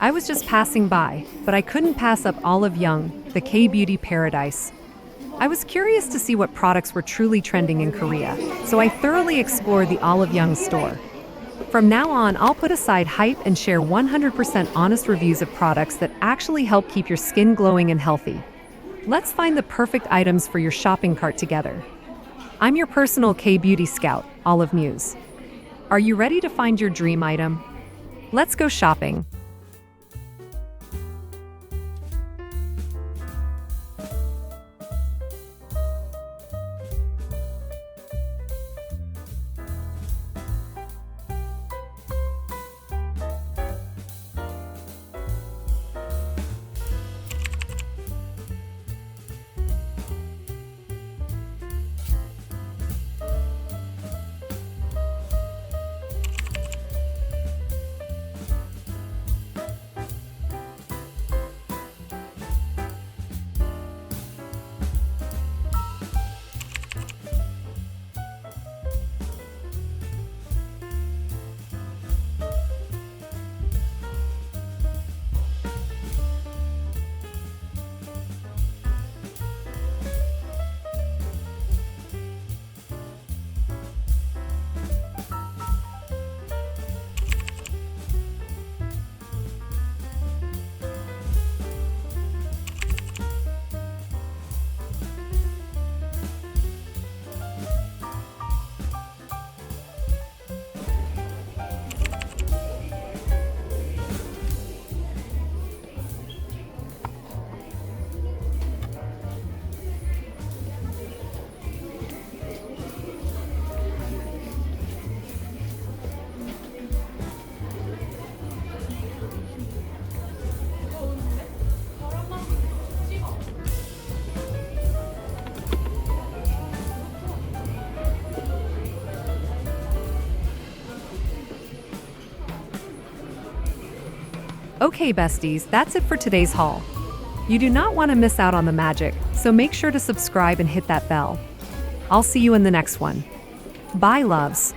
I was just passing by, but I couldn't pass up Olive Young, the K-beauty paradise. I was curious to see what products were truly trending in Korea, so I thoroughly explored the Olive Young store. From now on, I'll put aside hype and share 100% honest reviews of products that actually help keep your skin glowing and healthy. Let's find the perfect items for your shopping cart together. I'm your personal K-beauty scout, Olive Muse. Are you ready to find your dream item? Let's go shopping. Okay, besties, that's it for today's haul. You do not want to miss out on the magic, so make sure to subscribe and hit that bell. I'll see you in the next one. Bye, loves.